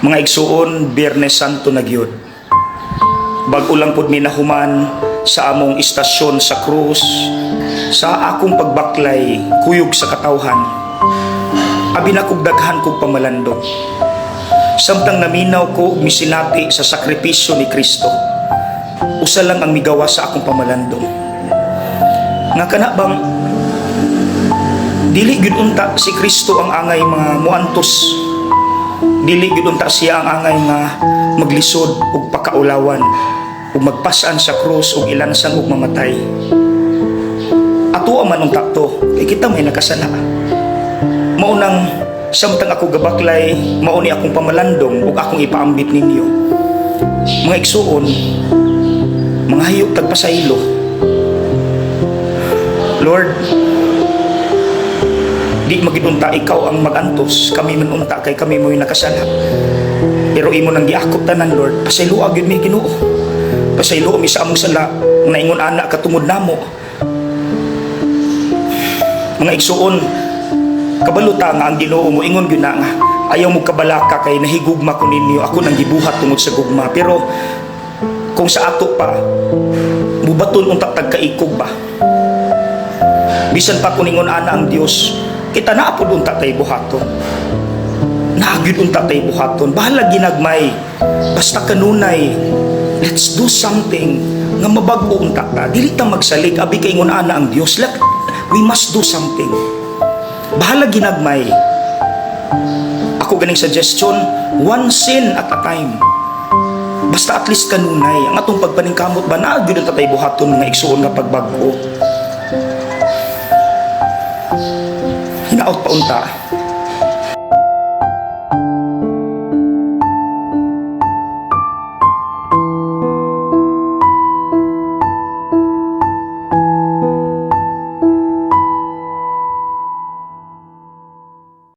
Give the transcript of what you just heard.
Mga igsuon, Biyernes Santo na gyud. Bag-o lang pud mi nahuman sa among istasyon sa krus, sa akong pagbaklay, kuyog sa katawhan. Abi na kog daghan kog pamalandong. Samtang naminaw ko ug misinati sa sakripisyo ni Kristo. Usa lang ang migawa sa akong pamalandong. Nga kana bang dili gyud unta si Kristo ang angay mga muantos. Dili gyud unta siya ang angay nga maglisod ug pakaulawan ug magpasan sa krus ug ilansan ug mamatay. Ato man unta to kay kita may nakasala. Maunang samtang ako gabaklay, mao ni akong pamalandong ug akong ipaambit ninyo. Mga igsuon, mga hayop tagpasaylo. Lord, di magidunta ikaw ang magantos, kami man unta kay kami mo'y nakasala. Pero imo nang giakop tanan, Lord, pasayloa gyud mi Ginoo. Pasayloa mi sa among sala, nga ingon ana katungod namo. Mga igsuon, kabaluta nga ang Ginoo mo ingon gyud na nga ayaw mo kabalaka kay nahigugma ko ninyo, ako nang gibuhat tungod sa gugma. Pero kung sa ato pa mubaton unta tagkaikog ba, bisan pa kung ingon ana ang Dios, kita na apod unta tay buhaton. Naagid unta tay buhaton. Bahala ginagmay. Basta kanunay, let's do something nga mabag-o unta ta. Dili ta magsalig abi kay ingon ana ang Dios. We must do something. Bahala ginagmay. Ako ganing suggestion, one sin at a time. Basta at least kanunay. Ang atong pagpaningkamot ba naagid unta tay buhaton nga igsuon nga pagbag-o. Hinaot pa unta